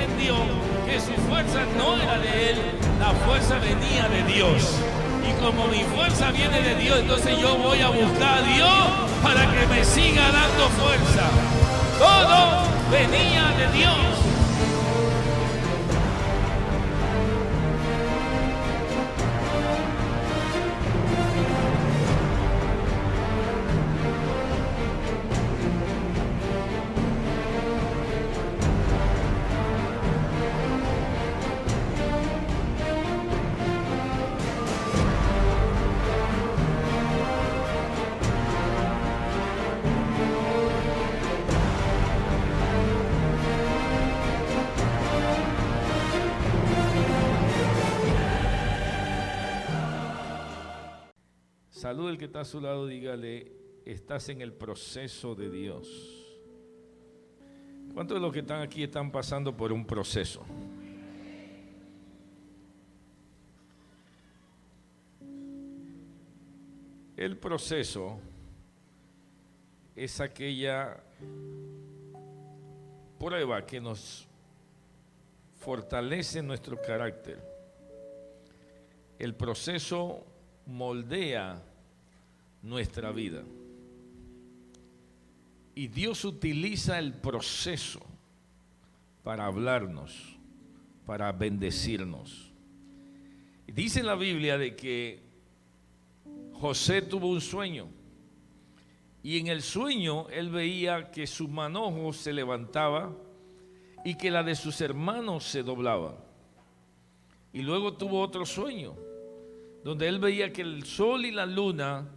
entendió que su fuerza no era de él, la fuerza venía de Dios. Y como mi fuerza viene de Dios, entonces yo voy a buscar a Dios para que me siga dando fuerza. Todo venía de Dios. Saluda al que está a su lado, dígale, estás en el proceso de Dios. ¿Cuántos de los que están aquí están pasando por un proceso? El proceso es aquella prueba que nos fortalece nuestro carácter. El proceso moldea nuestra vida. Y Dios utiliza el proceso para hablarnos, para bendecirnos. Dice en la Biblia de que José tuvo un sueño y en el sueño él veía que su manojo se levantaba y que la de sus hermanos se doblaba. Y luego tuvo otro sueño donde él veía que el sol y la luna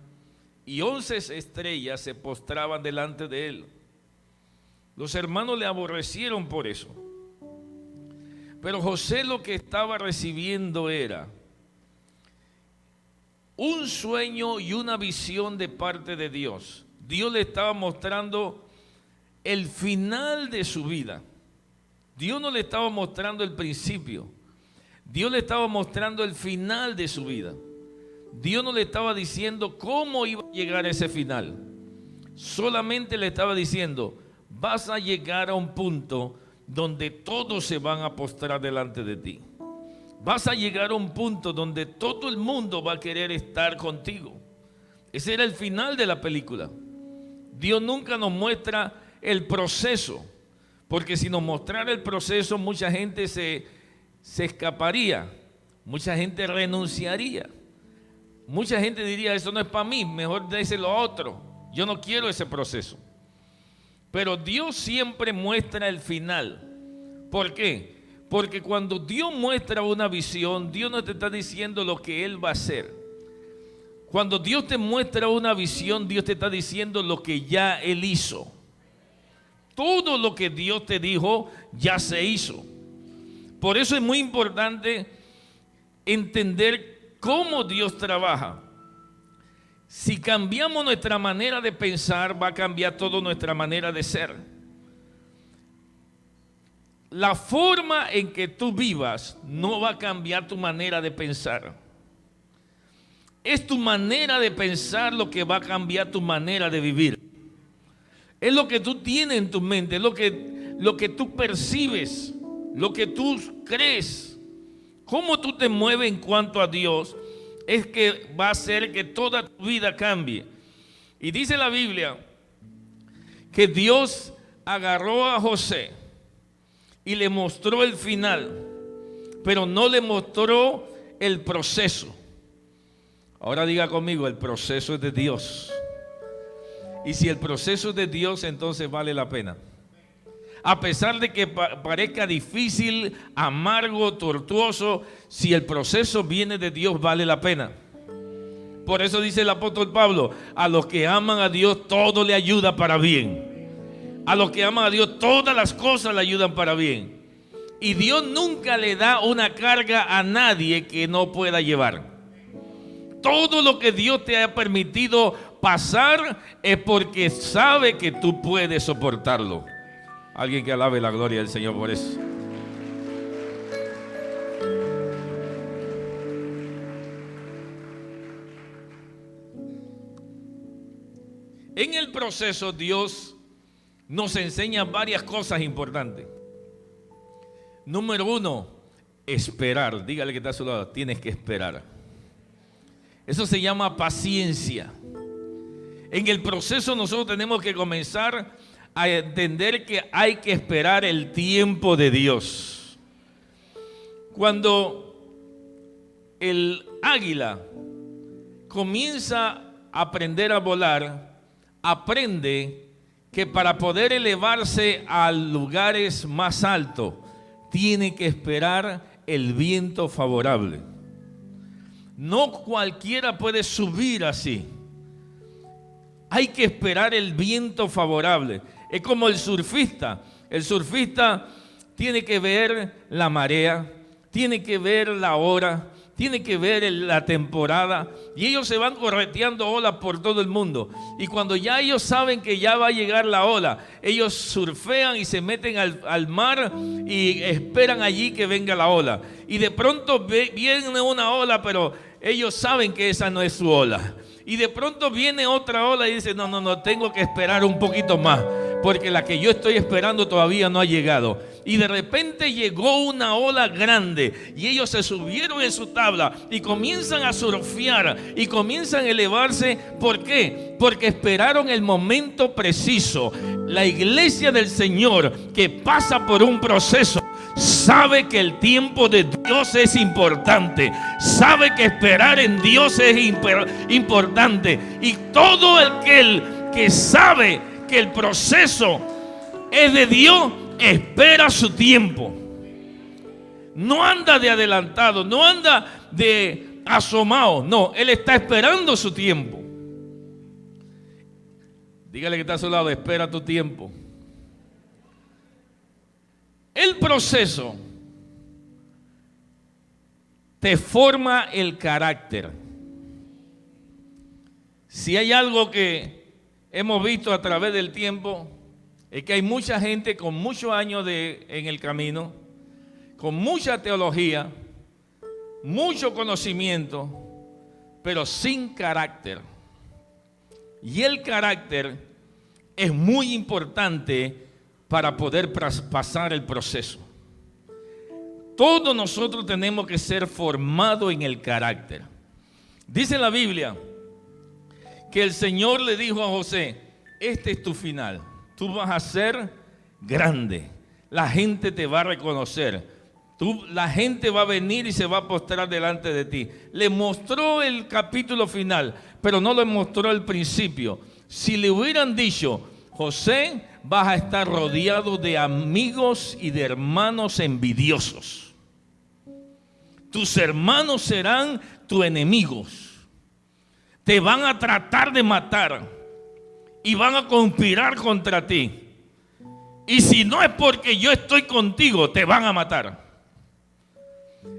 y 11 estrellas se postraban delante de él. Los hermanos le aborrecieron por eso. Pero José lo que estaba recibiendo era un sueño y una visión de parte de Dios. Dios le estaba mostrando el final de su vida. Dios no le estaba mostrando el principio. Dios le estaba mostrando el final de su vida. Dios no le estaba diciendo cómo iba a llegar a ese final. Solamente le estaba diciendo, vas a llegar a un punto donde todos se van a postrar delante de ti. Vas a llegar a un punto donde todo el mundo va a querer estar contigo. Ese era el final de la película. Dios nunca nos muestra el proceso, porque si nos mostrara el proceso, mucha gente se escaparía, mucha gente renunciaría, mucha gente diría, eso no es para mí, mejor déselo a otro, yo no quiero ese proceso. Pero Dios siempre muestra el final. ¿Por qué? Porque cuando Dios muestra una visión, Dios no te está diciendo lo que Él va a hacer. Cuando Dios te muestra una visión, Dios te está diciendo lo que ya Él hizo. Todo lo que Dios te dijo ya se hizo. Por eso es muy importante entender cómo Dios trabaja. Si cambiamos nuestra manera de pensar, va a cambiar toda nuestra manera de ser. La forma en que tú vivas no va a cambiar tu manera de pensar. Es tu manera de pensar lo que va a cambiar tu manera de vivir. Es lo que tú tienes en tu mente, es lo que tú percibes, lo que tú crees. Cómo tú te mueves en cuanto a Dios es que va a hacer que toda tu vida cambie. Y dice la Biblia que Dios agarró a José y le mostró el final, pero no le mostró el proceso. Ahora diga conmigo, el proceso es de Dios. Y si el proceso es de Dios, entonces vale la pena. A pesar de que parezca difícil, amargo, tortuoso, si el proceso viene de Dios, vale la pena. Por eso dice el apóstol Pablo, a los que aman a Dios, todo le ayuda para bien. A los que aman a Dios, todas las cosas le ayudan para bien. Y Dios nunca le da una carga a nadie que no pueda llevar. Todo lo que Dios te ha permitido pasar es porque sabe que tú puedes soportarlo. Alguien que alabe la gloria del Señor por eso. En el proceso Dios nos enseña varias cosas importantes. Número 1, esperar. Dígale que está a su lado, tienes que esperar. Eso se llama paciencia. En el proceso nosotros tenemos que comenzar a entender que hay que esperar el tiempo de Dios. Cuando el águila comienza a aprender a volar, aprende que para poder elevarse a lugares más altos, tiene que esperar el viento favorable. No cualquiera puede subir así. Hay que esperar el viento favorable. Es como el surfista. El surfista tiene que ver la marea, tiene que ver la hora, tiene que ver la temporada. Y ellos se van correteando olas por todo el mundo. Y cuando ya ellos saben que ya va a llegar la ola, ellos surfean y se meten al mar y esperan allí que venga la ola. Y de pronto viene una ola, pero ellos saben que esa no es su ola. Y de pronto viene otra ola y dice, no, tengo que esperar un poquito más, porque la que yo estoy esperando todavía no ha llegado. Y de repente llegó una ola grande y ellos se subieron en su tabla y comienzan a surfear y comienzan a elevarse. ¿Por qué? Porque esperaron el momento preciso. La iglesia del Señor, que pasa por un proceso, sabe que el tiempo de Dios es importante. Sabe que esperar en Dios es importante. Y todo aquel que sabe que el proceso es de Dios, espera su tiempo. No anda de adelantado, no anda de asomado. No, él está esperando su tiempo. Dígale que está a su lado, espera tu tiempo. El proceso te forma el carácter. Si hay algo que hemos visto a través del tiempo, es que hay mucha gente con muchos años en el camino, con mucha teología, mucho conocimiento, pero sin carácter. Y el carácter es muy importante para poder pasar el proceso. Todos nosotros tenemos que ser formados en el carácter. Dice la Biblia que el Señor le dijo a José, este es tu final. Tú vas a ser grande. La gente te va a reconocer. La gente va a venir y se va a postrar delante de ti. Le mostró el capítulo final, pero no le mostró el principio. Si le hubieran dicho, José, vas a estar rodeado de amigos y de hermanos envidiosos. Tus hermanos serán tus enemigos. Te van a tratar de matar y van a conspirar contra ti. Y si no es porque yo estoy contigo, te van a matar.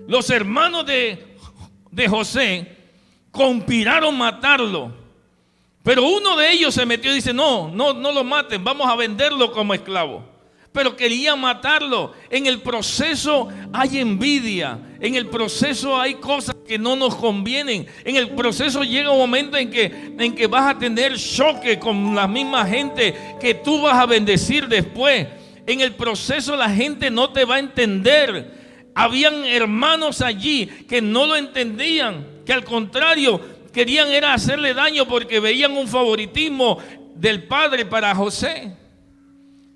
Los hermanos de José conspiraron matarlo. Pero uno de ellos se metió y dice, no lo maten, vamos a venderlo como esclavo. Pero querían matarlo. En el proceso hay envidia. En el proceso hay cosas que no nos convienen. En el proceso llega un momento en que vas a tener choque con la misma gente que tú vas a bendecir después. En el proceso la gente no te va a entender. Habían hermanos allí que no lo entendían, que al contrario querían era hacerle daño porque veían un favoritismo del padre para José.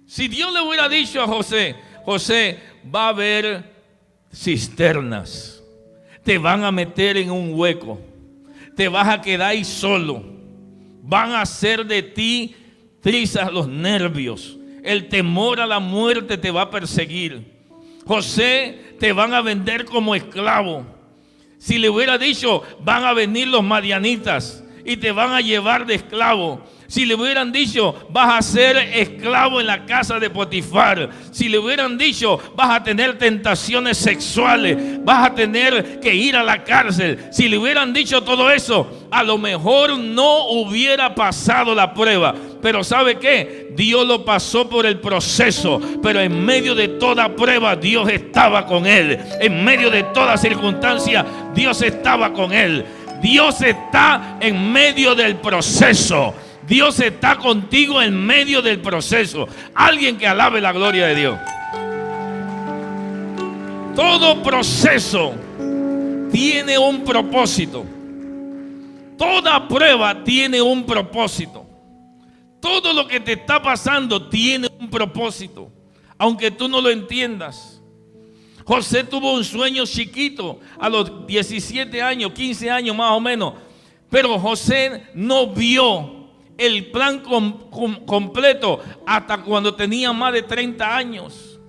Si Dios le hubiera dicho a José, José, va a haber cisternas, te van a meter en un hueco, te vas a quedar ahí solo, van a hacer de ti trizas los nervios, el temor a la muerte te va a perseguir. José, te van a vender como esclavo. Si le hubiera dicho, van a venir los madianitas y te van a llevar de esclavo. Si le hubieran dicho, vas a ser esclavo en la casa de Potifar. Si le hubieran dicho, vas a tener tentaciones sexuales, vas a tener que ir a la cárcel. Si le hubieran dicho todo eso, a lo mejor no hubiera pasado la prueba. Pero ¿sabe qué? Dios lo pasó por el proceso, pero en medio de toda prueba Dios estaba con él. En medio de toda circunstancia Dios estaba con él. Dios está en medio del proceso. Dios está contigo en medio del proceso. Alguien que alabe la gloria de Dios. Todo proceso tiene un propósito. Toda prueba tiene un propósito. Todo lo que te está pasando tiene un propósito, aunque tú no lo entiendas. José tuvo un sueño chiquito a los 17 años, 15 años más o menos. Pero José no vio el plan completo hasta cuando tenía más de 30 años.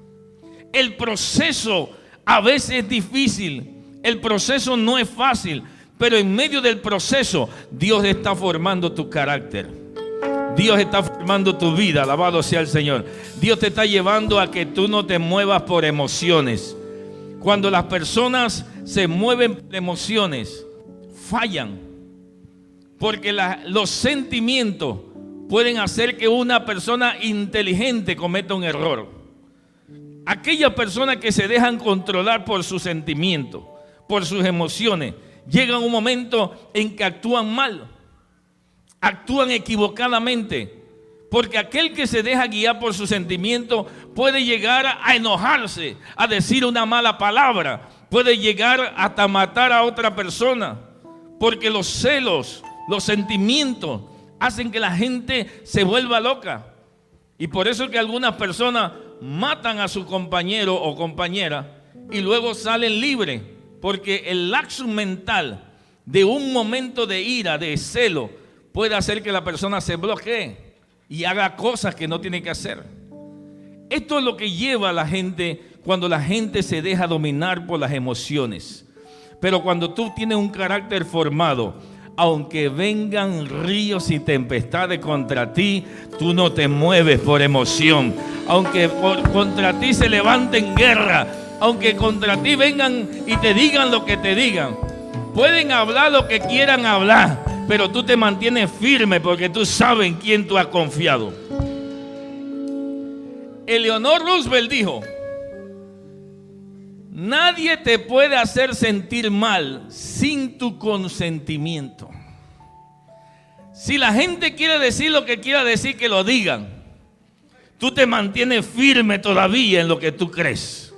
El proceso a veces es difícil. El proceso no es fácil. Pero en medio del proceso, Dios está formando tu carácter. Dios está formando tu vida. Alabado sea el Señor. Dios te está llevando a que tú no te muevas por emociones. Cuando las personas se mueven por emociones, fallan. Porque los sentimientos pueden hacer que una persona inteligente cometa un error. Aquellas personas que se dejan controlar por sus sentimientos, por sus emociones, llegan un momento en que actúan mal, actúan equivocadamente. Porque aquel que se deja guiar por sus sentimientos puede llegar a enojarse, a decir una mala palabra, puede llegar hasta matar a otra persona. Porque los celos, los sentimientos hacen que la gente se vuelva loca. Y por eso es que algunas personas matan a su compañero o compañera y luego salen libres. Porque el lapsus mental de un momento de ira, de celo, puede hacer que la persona se bloquee y haga cosas que no tiene que hacer. Esto es lo que lleva a la gente cuando la gente se deja dominar por las emociones. Pero cuando tú tienes un carácter formado, aunque vengan ríos y tempestades contra ti, tú no te mueves por emoción. Aunque contra ti se levanten guerra, aunque contra ti vengan y te digan lo que te digan, pueden hablar lo que quieran hablar, pero tú te mantienes firme porque tú sabes en quién tú has confiado. Eleanor Roosevelt dijo: nadie te puede hacer sentir mal sin tu consentimiento. Si la gente quiere decir lo que quiera decir, que lo digan. Tú te mantienes firme todavía en lo que tú crees.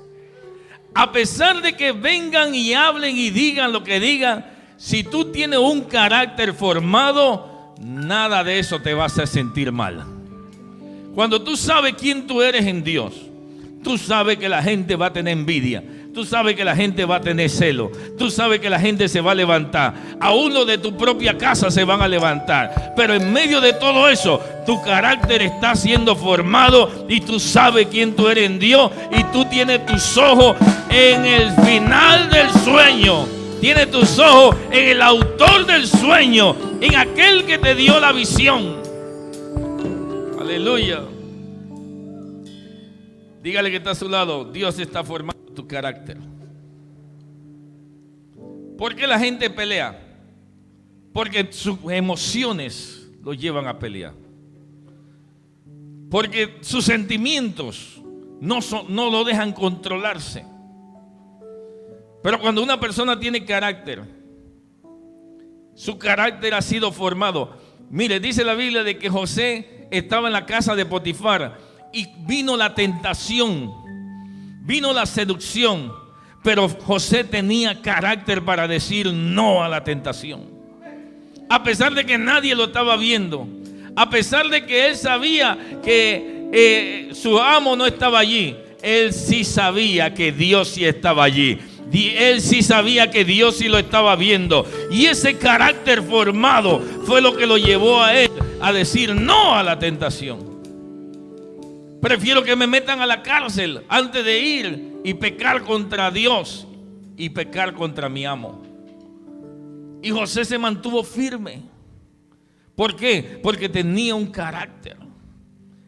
A pesar de que vengan y hablen y digan lo que digan, si tú tienes un carácter formado, nada de eso te va a hacer sentir mal. Cuando tú sabes quién tú eres en Dios, tú sabes que la gente va a tener envidia. Tú sabes que la gente va a tener celo. Tú sabes que la gente se va a levantar. Aún los de tu propia casa se van a levantar. Pero en medio de todo eso, tu carácter está siendo formado y tú sabes quién tú eres en Dios. Y tú tienes tus ojos en el final del sueño. Tienes tus ojos en el autor del sueño, en aquel que te dio la visión. Aleluya. Dígale que está a su lado: Dios está formando tu carácter. ¿Por qué la gente pelea? Porque sus emociones lo llevan a pelear. Porque sus sentimientos no lo dejan controlarse. Pero cuando una persona tiene carácter, su carácter ha sido formado. Mire, dice la Biblia de que José estaba en la casa de Potifar y vino la tentación, vino la seducción, pero José tenía carácter para decir no a la tentación. A pesar de que nadie lo estaba viendo, a pesar de que él sabía que su amo no estaba allí, él sí sabía que Dios sí estaba allí. Él sí sabía que Dios sí lo estaba viendo. Y ese carácter formado fue lo que lo llevó a él a decir no a la tentación. Prefiero que me metan a la cárcel antes de ir y pecar contra Dios y pecar contra mi amo. Y José se mantuvo firme. ¿Por qué? Porque tenía un carácter.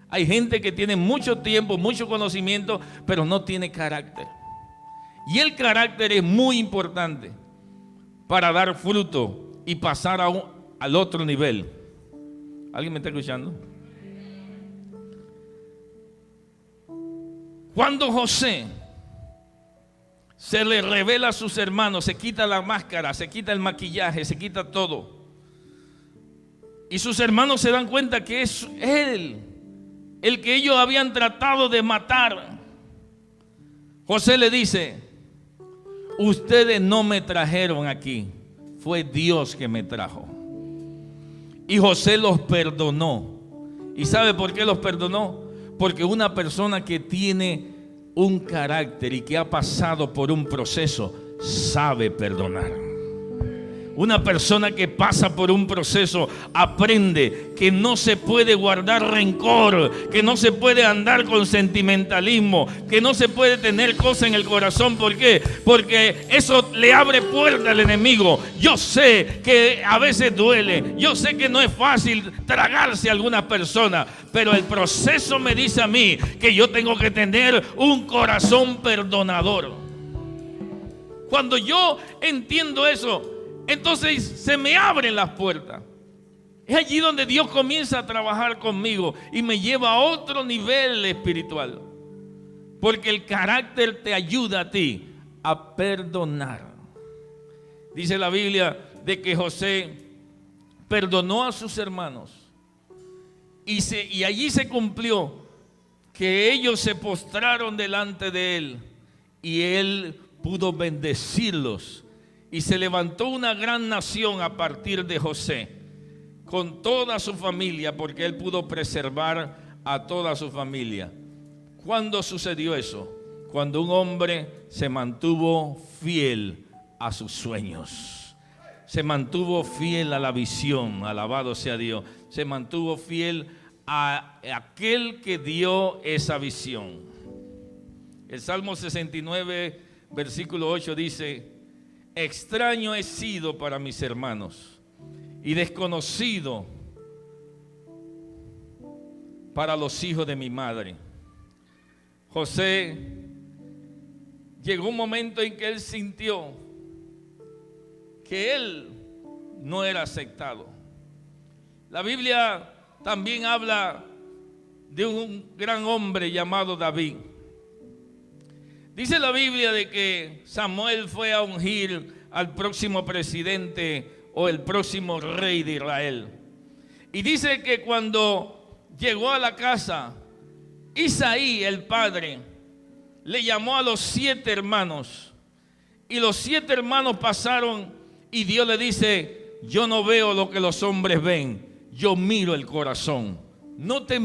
Hay gente que tiene mucho tiempo, mucho conocimiento, pero no tiene carácter. Y el carácter es muy importante para dar fruto y pasar al otro nivel. ¿Alguien me está escuchando? Cuando José se le revela a sus hermanos, se quita la máscara, se quita el maquillaje, se quita todo, y sus hermanos se dan cuenta que es él el que ellos habían tratado de matar, José le dice: ustedes no me trajeron aquí, fue Dios que me trajo. Y José los perdonó. ¿Y sabe por qué los perdonó? Porque una persona que tiene un carácter y que ha pasado por un proceso sabe perdonar. Una persona que pasa por un proceso aprende que no se puede guardar rencor, que no se puede andar con sentimentalismo, que no se puede tener cosas en el corazón. ¿Por qué? Porque eso le abre puerta al enemigo. Yo sé que a veces duele, yo sé que no es fácil tragarse a algunas personas, pero el proceso me dice a mí que yo tengo que tener un corazón perdonador. Cuando yo entiendo eso, entonces se me abren las puertas. Es allí donde Dios comienza a trabajar conmigo y me lleva a otro nivel espiritual. Porque el carácter te ayuda a ti a perdonar. Dice la Biblia de que José perdonó a sus hermanos. Y allí se cumplió que ellos se postraron delante de él. Y él pudo bendecirlos. Y se levantó una gran nación a partir de José, con toda su familia, porque él pudo preservar a toda su familia. ¿Cuándo sucedió eso? Cuando un hombre se mantuvo fiel a sus sueños, se mantuvo fiel a la visión, alabado sea Dios, se mantuvo fiel a aquel que dio esa visión. El Salmo 69, versículo 8 dice: extraño he sido para mis hermanos y desconocido para los hijos de mi madre. José llegó un momento en que él sintió que él no era aceptado. La Biblia también habla de un gran hombre llamado David. Dice la Biblia de que Samuel fue a ungir al próximo presidente o el próximo rey de Israel. Y dice que cuando llegó a la casa, Isaí, el padre, le llamó a los 7 hermanos. Y los 7 hermanos pasaron y Dios le dice: yo no veo lo que los hombres ven, yo miro el corazón. No te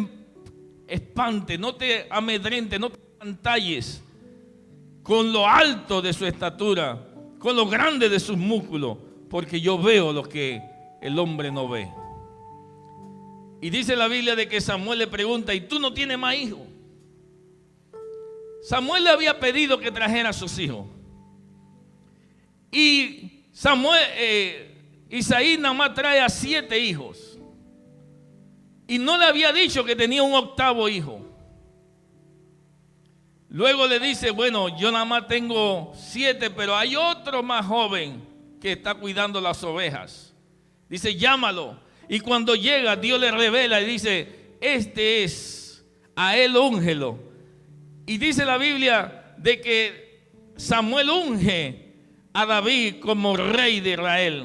espantes, no te amedrentes, no te pantalles con lo alto de su estatura, con lo grande de sus músculos, porque yo veo lo que el hombre no ve. Y dice la Biblia de que Samuel le pregunta: ¿y tú no tienes más hijos? Samuel le había pedido que trajera a sus hijos. Y Isaí nada más trae a 7 hijos. Y no le había dicho que tenía un 8º hijo. Luego le dice: bueno, yo nada más tengo 7, pero hay otro más joven que está cuidando las ovejas. Dice: llámalo. Y cuando llega, Dios le revela y dice: este es, a él úngelo. Y dice la Biblia de que Samuel unge a David como rey de Israel.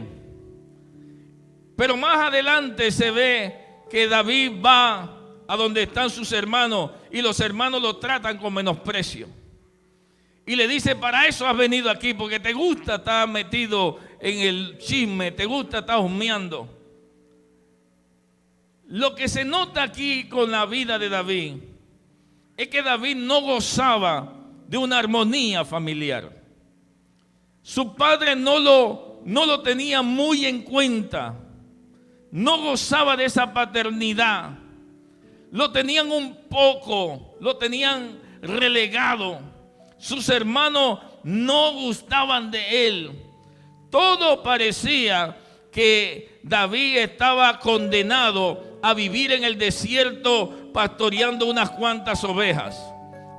Pero más adelante se ve que David va a donde están sus hermanos y los hermanos lo tratan con menosprecio. Y le dice: para eso has venido aquí, porque te gusta estar metido en el chisme, te gusta estar husmeando. Lo que se nota aquí con la vida de David es que David no gozaba de una armonía familiar. Su padre no lo tenía muy en cuenta, no gozaba de esa paternidad. Lo tenían un poco, lo tenían relegado. Sus hermanos no gustaban de él. Todo parecía que David estaba condenado a vivir en el desierto pastoreando unas cuantas ovejas.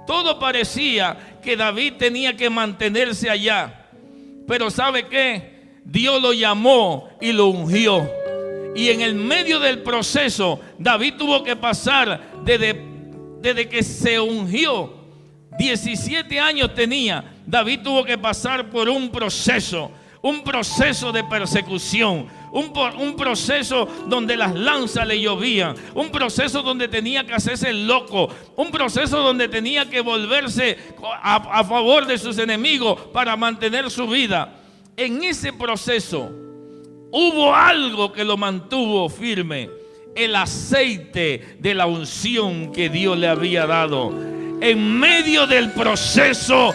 Todo parecía que David tenía que mantenerse allá. Pero ¿sabe qué? Dios lo llamó y lo ungió. Y en el medio del proceso, David tuvo que pasar desde que se ungió. 17 años tenía. David tuvo que pasar por un proceso de persecución, un proceso donde las lanzas le llovían, un proceso donde tenía que hacerse el loco, un proceso donde tenía que volverse a favor de sus enemigos para mantener su vida. En ese proceso hubo algo que lo mantuvo firme: el aceite de la unción que Dios le había dado. En medio del proceso,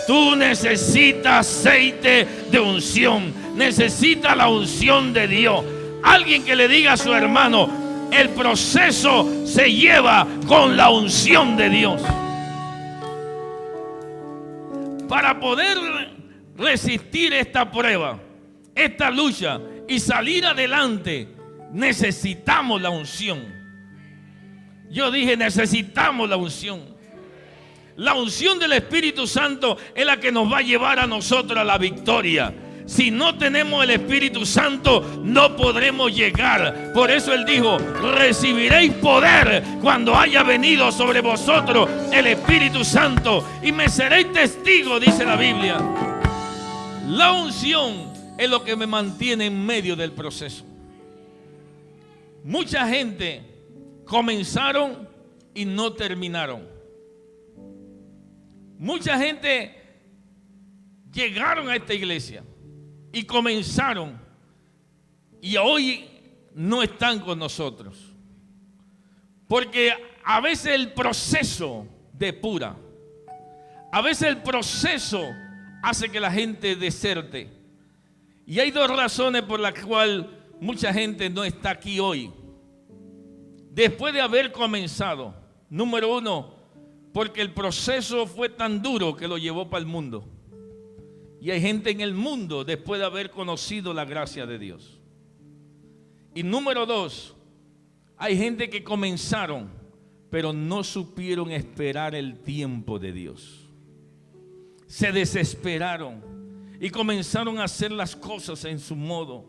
tú necesitas aceite de unción, necesitas la unción de Dios. Alguien que le diga a su hermano: el proceso se lleva con la unción de Dios. Para poder resistir esta prueba, esta lucha y salir adelante, necesitamos la unción. Yo dije, necesitamos la unción. La unción del Espíritu Santo es la que nos va a llevar a nosotros a la victoria. Si no tenemos el Espíritu Santo, no podremos llegar. Por eso Él dijo: recibiréis poder cuando haya venido sobre vosotros el Espíritu Santo, y me seréis testigos, dice la Biblia. La unción es lo que me mantiene en medio del proceso. Mucha gente comenzaron y no terminaron. Mucha gente llegaron a esta iglesia y comenzaron, y hoy no están con nosotros, porque a veces el proceso depura, a veces el proceso hace que la gente deserte. Y hay dos razones por las cuales mucha gente no está aquí hoy, después de haber comenzado. Número uno, porque el proceso fue tan duro que lo llevó para el mundo. Y hay gente en el mundo después de haber conocido la gracia de Dios. Y número dos, hay gente que comenzaron, pero no supieron esperar el tiempo de Dios. Se desesperaron y comenzaron a hacer las cosas en su modo.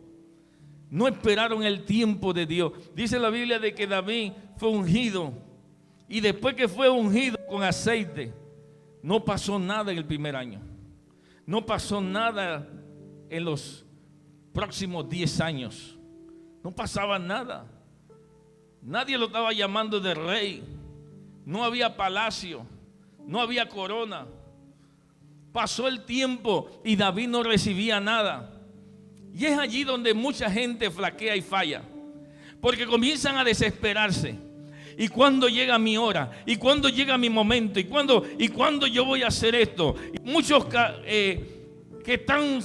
No esperaron el tiempo de Dios. Dice la Biblia de que David fue ungido, y después que fue ungido con aceite, no pasó nada en el primer año. No pasó nada en los próximos 10 años. No pasaba nada. Nadie lo estaba llamando de rey. No había palacio, no había corona. Pasó el tiempo y David no recibía nada. Y es allí donde mucha gente flaquea y falla, porque comienzan a desesperarse. ¿Y cuándo llega mi hora? ¿Y cuándo llega mi momento? ¿Y cuándo yo voy a hacer esto? Y muchos que están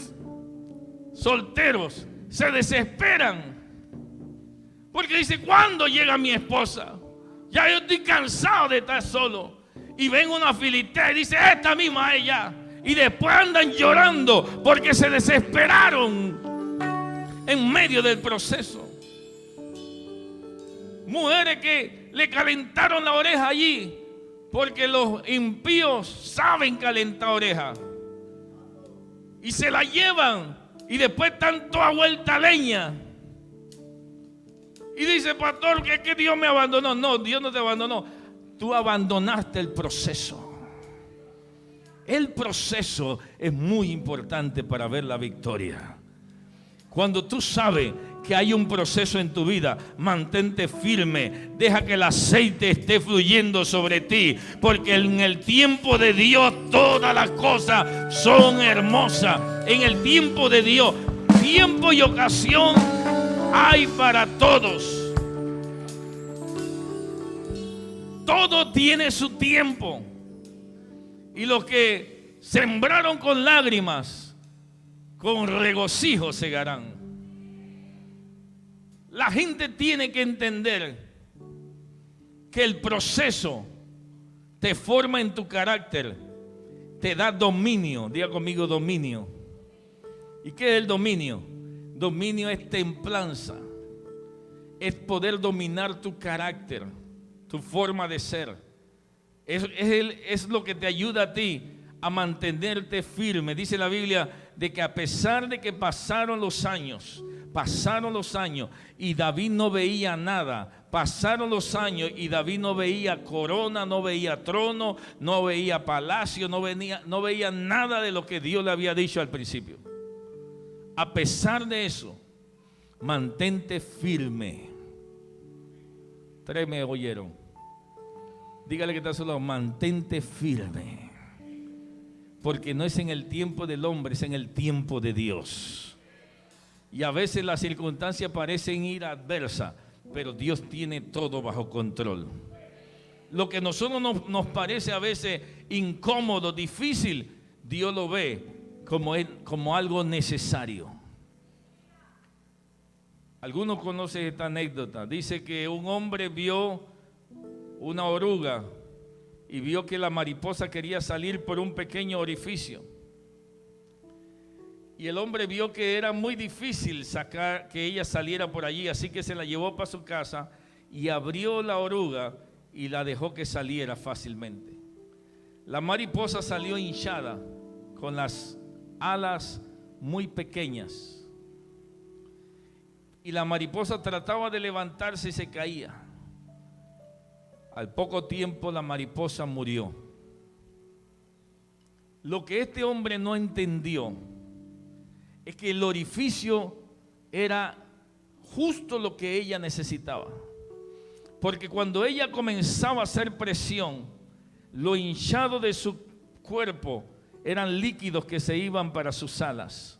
solteros se desesperan, porque dicen: ¿cuándo llega mi esposa? Ya yo estoy cansado de estar solo. Y ven una filitea y dice: esta misma es ella. Y después andan llorando porque se desesperaron en medio del proceso. Mujeres que le calentaron la oreja allí, porque los impíos saben calentar oreja, y se la llevan, y después están toda vuelta leña. Y dice: pastor, que es que Dios me abandonó. No, Dios no te abandonó. Tú abandonaste el proceso. El proceso es muy importante para ver la victoria. Cuando tú sabes que hay un proceso en tu vida, mantente firme, deja que el aceite esté fluyendo sobre ti, porque en el tiempo de Dios todas las cosas son hermosas. En el tiempo de Dios, tiempo y ocasión hay para todos. Todo tiene su tiempo, y los que sembraron con lágrimas, con regocijo segarán. La gente tiene que entender que el proceso te forma en tu carácter, te da dominio. Diga conmigo: dominio. ¿Y qué es el dominio? Dominio es templanza, es poder dominar tu carácter, tu forma de ser. Es lo que te ayuda a ti a mantenerte firme. Dice la Biblia de que a pesar de que pasaron los años y David no veía nada. Pasaron los años y David no veía corona, no veía trono, no veía palacio, no veía nada de lo que Dios le había dicho al principio. A pesar de eso, mantente firme. 3 me oyeron. Dígale que está solo, mantente firme. Porque no es en el tiempo del hombre, es en el tiempo de Dios. Y a veces las circunstancias parecen ir adversas, pero Dios tiene todo bajo control. Lo que a nosotros nos parece a veces incómodo, difícil, Dios lo ve como algo necesario. Algunos conocen esta anécdota. Dice que un hombre vio una oruga y vio que la mariposa quería salir por un pequeño orificio. Y el hombre vio que era muy difícil sacar que ella saliera por allí, así que se la llevó para su casa y abrió la oruga y la dejó que saliera fácilmente. La mariposa salió hinchada, con las alas muy pequeñas. Y la mariposa trataba de levantarse y se caía. Al poco tiempo la mariposa murió. Lo que este hombre no entendió es que el orificio era justo lo que ella necesitaba. Porque cuando ella comenzaba a hacer presión, lo hinchado de su cuerpo eran líquidos que se iban para sus alas.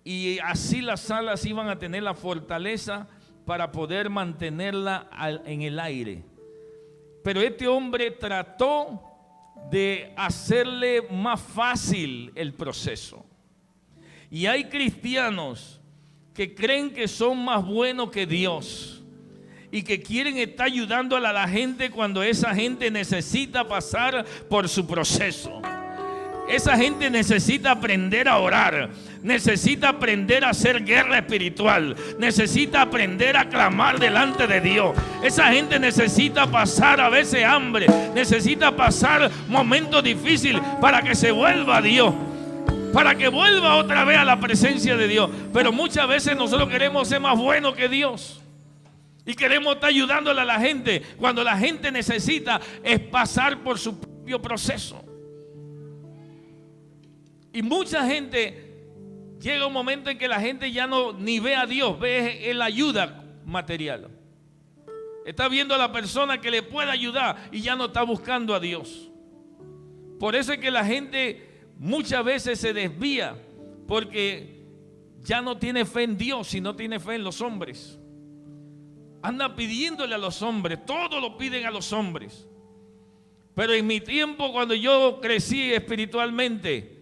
Y así las alas iban a tener la fortaleza para poder mantenerla en el aire. Pero este hombre trató de hacerle más fácil el proceso. Y hay cristianos que creen que son más buenos que Dios y que quieren estar ayudando a la gente cuando esa gente necesita pasar por su proceso. Esa gente necesita aprender a orar, necesita aprender a hacer guerra espiritual, necesita aprender a clamar delante de Dios. Esa gente necesita pasar a veces hambre, necesita pasar momentos difíciles para que se vuelva a Dios, para que vuelva otra vez a la presencia de Dios. Pero muchas veces nosotros queremos ser más buenos que Dios y queremos estar ayudándole a la gente cuando la gente necesita es pasar por su propio proceso. Y mucha gente, llega un momento en que la gente ya no ni ve a Dios, ve la ayuda material. Está viendo a la persona que le puede ayudar y ya no está buscando a Dios. Por eso es que la gente muchas veces se desvía, porque ya no tiene fe en Dios, sino tiene fe en los hombres. Anda pidiéndole a los hombres, todo lo piden a los hombres. Pero en mi tiempo, cuando yo crecí espiritualmente,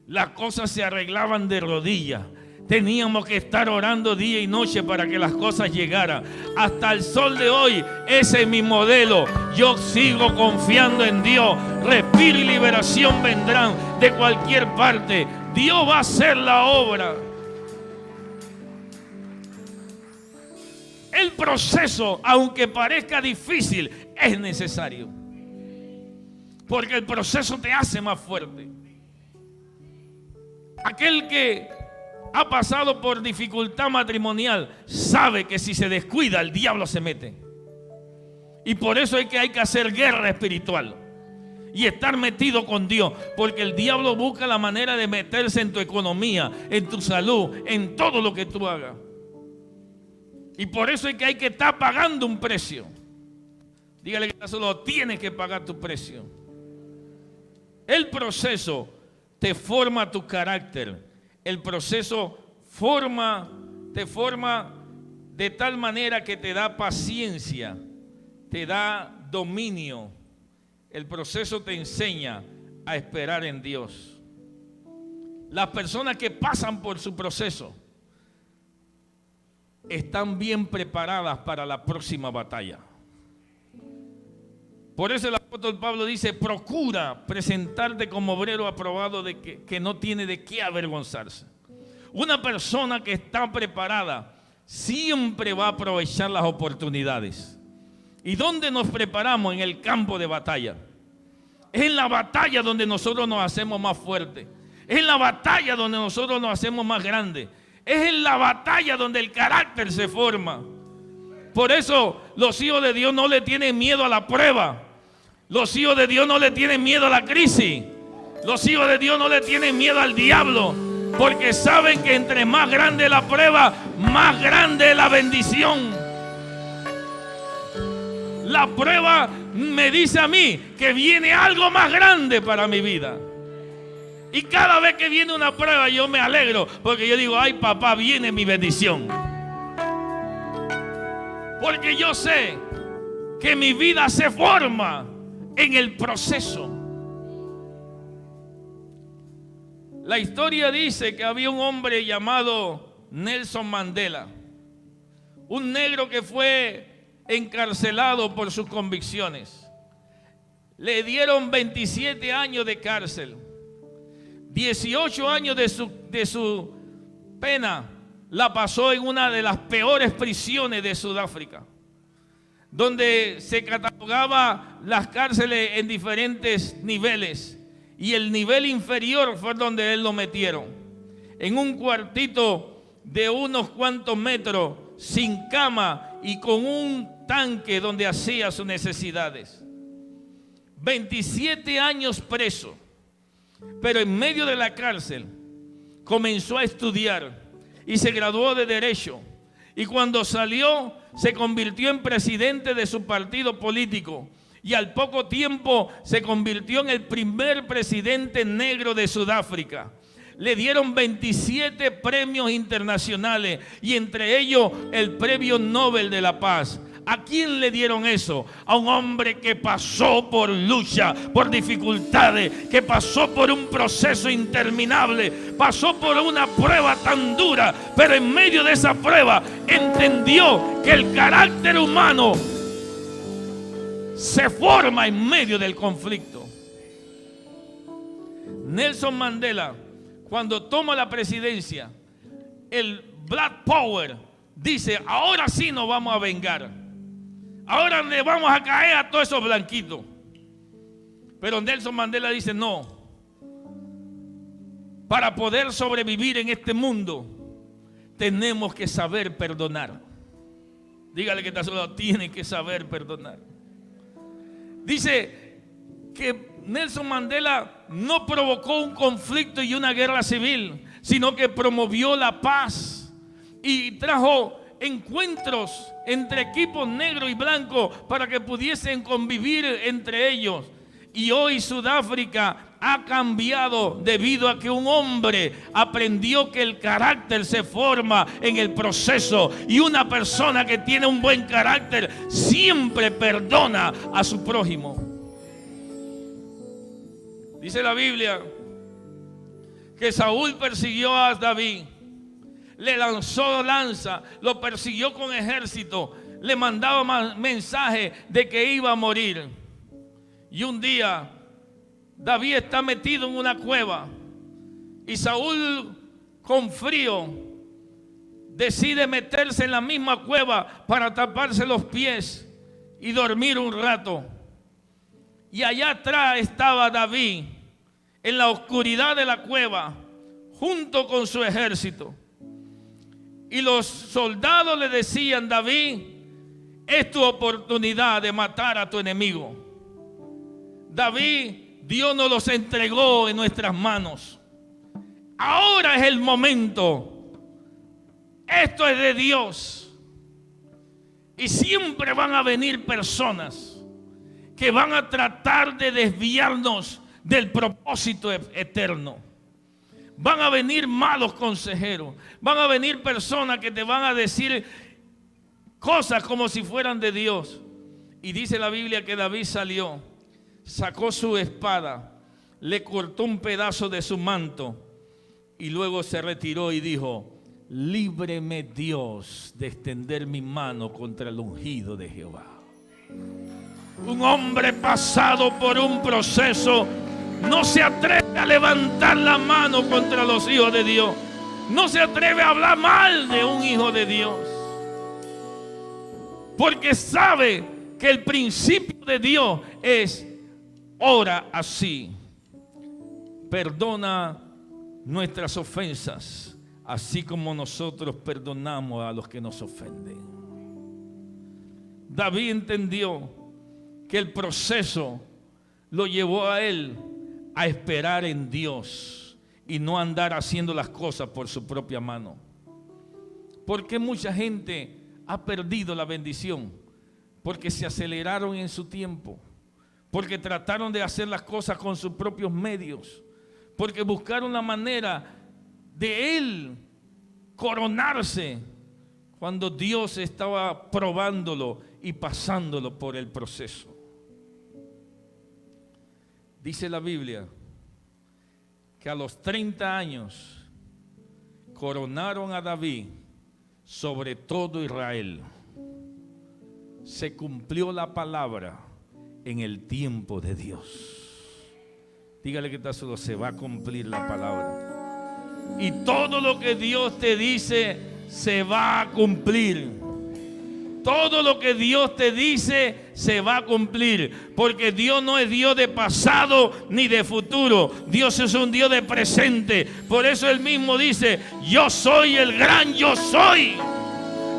las cosas se arreglaban de rodillas. Teníamos que estar orando día y noche para que las cosas llegaran. Hasta el sol de hoy, ese es mi modelo. Yo sigo confiando en Dios. Respiro y liberación vendrán de cualquier parte. Dios va a hacer la obra. El proceso, aunque parezca difícil, es necesario. Porque el proceso te hace más fuerte. Aquel que ha pasado por dificultad matrimonial sabe que si se descuida el diablo se mete. Y por eso hay que hacer guerra espiritual y estar metido con Dios, porque el diablo busca la manera de meterse en tu economía, en tu salud, en todo lo que tú hagas. Y por eso es que hay que estar pagando un precio. Dígale que solo tienes que pagar tu precio. El proceso te forma tu carácter. El proceso te forma de tal manera que te da paciencia, te da dominio. El proceso te enseña a esperar en Dios. Las personas que pasan por su proceso están bien preparadas para la próxima batalla. Por eso el apóstol Pablo dice: procura presentarte como obrero aprobado que no tiene de qué avergonzarse. Una persona que está preparada siempre va a aprovechar las oportunidades. ¿Y dónde nos preparamos? En el campo de batalla. Es en la batalla donde nosotros nos hacemos más fuertes. Es en la batalla donde nosotros nos hacemos más grandes. Es en la batalla donde el carácter se forma. Por eso los hijos de Dios no le tienen miedo a la prueba. Los hijos de Dios no le tienen miedo a la crisis. Los hijos de Dios no le tienen miedo al diablo. Porque saben que entre más grande la prueba, más grande la bendición. La prueba me dice a mí que viene algo más grande para mi vida. Y cada vez que viene una prueba yo me alegro, porque yo digo, ay papá, viene mi bendición. Porque yo sé que mi vida se forma en el proceso. La historia dice que había un hombre llamado Nelson Mandela, un negro que fue encarcelado por sus convicciones. Le dieron 27 años de cárcel. 18 años de su pena la pasó en una de las peores prisiones de Sudáfrica, donde se catalogaba las cárceles en diferentes niveles. Y el nivel inferior fue donde él lo metieron, en un cuartito de unos cuantos metros, sin cama y con un tanque donde hacía sus necesidades. 27 años preso, pero en medio de la cárcel comenzó a estudiar y se graduó de Derecho. Y cuando salió, se convirtió en presidente de su partido político. Y al poco tiempo se convirtió en el primer presidente negro de Sudáfrica. Le dieron 27 premios internacionales y entre ellos el Premio Nobel de la Paz. ¿A quién le dieron eso? A un hombre que pasó por lucha, por dificultades, que pasó por un proceso interminable, pasó por una prueba tan dura, pero en medio de esa prueba entendió que el carácter humano se forma en medio del conflicto. Nelson Mandela, cuando toma la presidencia, el Black Power dice, ahora sí nos vamos a vengar. Ahora le vamos a caer a todos esos blanquitos. Pero Nelson Mandela dice, no. Para poder sobrevivir en este mundo, tenemos que saber perdonar. Dígale que está solo, tiene que saber perdonar. Dice que Nelson Mandela no provocó un conflicto y una guerra civil, sino que promovió la paz y trajo encuentros entre equipos negros y blancos para que pudiesen convivir entre ellos. Y hoy Sudáfrica ha cambiado debido a que un hombre aprendió que el carácter se forma en el proceso, y una persona que tiene un buen carácter siempre perdona a su prójimo. Dice la Biblia que Saúl persiguió a David, le lanzó lanza, lo persiguió con ejército, le mandaba mensaje de que iba a morir. Y un día David está metido en una cueva y Saúl, con frío, decide meterse en la misma cueva para taparse los pies y dormir un rato. Y allá atrás estaba David en la oscuridad de la cueva junto con su ejército. Y los soldados le decían, David, es tu oportunidad de matar a tu enemigo. David, Dios nos los entregó en nuestras manos. Ahora es el momento. Esto es de Dios. Y siempre van a venir personas que van a tratar de desviarnos del propósito eterno. Van a venir malos consejeros. Van a venir personas que te van a decir cosas como si fueran de Dios. Y dice la Biblia que David salió, sacó su espada, le cortó un pedazo de su manto y luego se retiró y dijo, líbreme Dios de extender mi mano contra el ungido de Jehová. Un hombre pasado por un proceso no se atreve a levantar la mano contra los hijos de Dios. No se atreve a hablar mal de un hijo de Dios, porque sabe que el principio de Dios es: ora así, perdona nuestras ofensas, así como nosotros perdonamos a los que nos ofenden. David entendió que el proceso lo llevó a él a esperar en Dios y no andar haciendo las cosas por su propia mano. ¿Por qué mucha gente ha perdido la bendición? Porque se aceleraron en su tiempo, porque trataron de hacer las cosas con sus propios medios, porque buscaron la manera de él coronarse cuando Dios estaba probándolo y pasándolo por el proceso. Dice la Biblia que a los 30 años coronaron a David sobre todo Israel. Se cumplió la palabra en el tiempo de Dios. Dígale que está solo, se va a cumplir la palabra. Y todo lo que Dios te dice se va a cumplir. Todo lo que Dios te dice se va a cumplir, porque Dios no es Dios de pasado ni de futuro. Dios es un Dios de presente. Por eso Él mismo dice: yo soy el gran yo soy.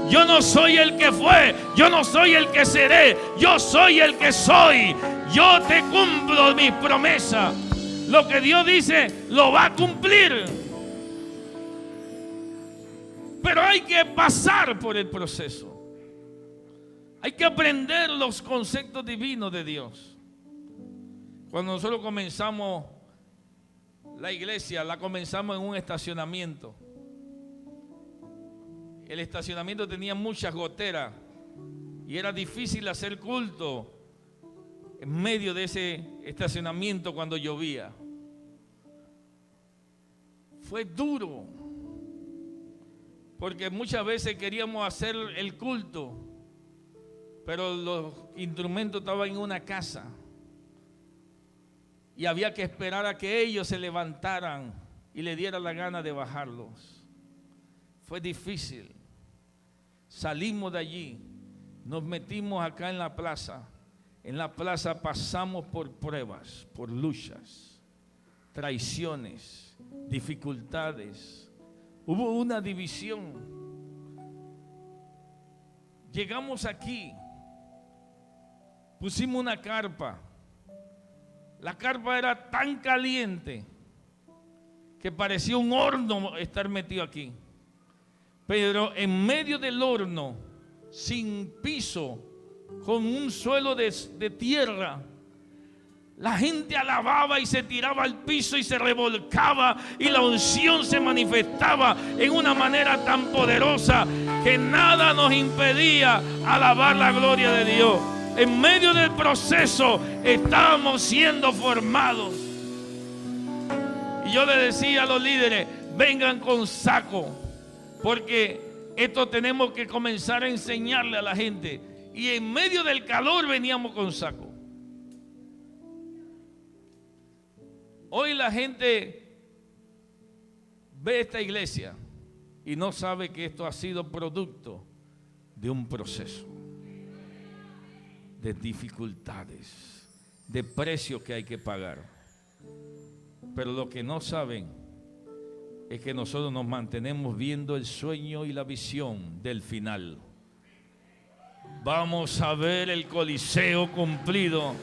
Yo no soy el que fue, yo no soy el que seré, yo soy el que soy. Yo te cumplo mis promesas. Lo que Dios dice lo va a cumplir. Pero hay que pasar por el proceso. Hay que aprender los conceptos divinos de Dios. Cuando nosotros comenzamos la iglesia, la comenzamos en un estacionamiento. El estacionamiento tenía muchas goteras y era difícil hacer culto en medio de ese estacionamiento cuando llovía. Fue duro, porque muchas veces queríamos hacer el culto, pero los instrumentos estaban en una casa y había que esperar a que ellos se levantaran y le diera la gana de bajarlos. Fue difícil. Salimos de allí, nos metimos acá en la plaza. En la plaza pasamos por pruebas, por luchas, traiciones, dificultades. Hubo una división. Llegamos aquí, pusimos una carpa. La carpa era tan caliente que parecía un horno estar metido aquí. Pero en medio del horno, sin piso, con un suelo de tierra, la gente alababa y se tiraba al piso y se revolcaba, y la unción se manifestaba en una manera tan poderosa que nada nos impedía alabar la gloria de Dios. En medio del proceso estábamos siendo formados. Y yo le decía a los líderes: vengan con saco, porque esto tenemos que comenzar a enseñarle a la gente. Y en medio del calor veníamos con saco. Hoy la gente ve esta iglesia y no sabe que esto ha sido producto de un proceso, de dificultades, de precios que hay que pagar. Pero lo que no saben es que nosotros nos mantenemos viendo el sueño y la visión del final. Vamos a ver el Coliseo cumplido,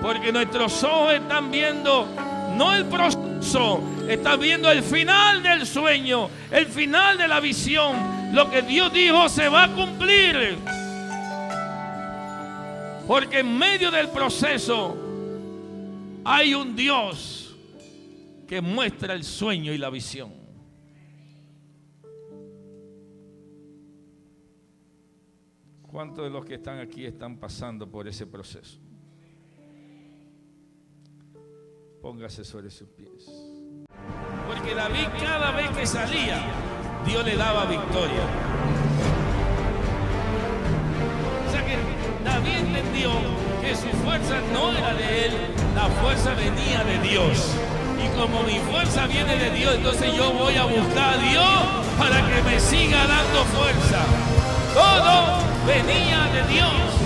porque nuestros ojos están viendo no el proceso, están viendo el final del sueño, el final de la visión. Lo que Dios dijo se va a cumplir, porque en medio del proceso hay un Dios que muestra el sueño y la visión. ¿Cuántos de los que están aquí están pasando por ese proceso? Póngase sobre sus pies. Porque David, cada vez que salía, Dios le daba victoria. O sea que David entendió que su fuerza no era de él, la fuerza venía de Dios. Y como mi fuerza viene de Dios, entonces yo voy a buscar a Dios para que me siga dando fuerza. Todo venía de Dios.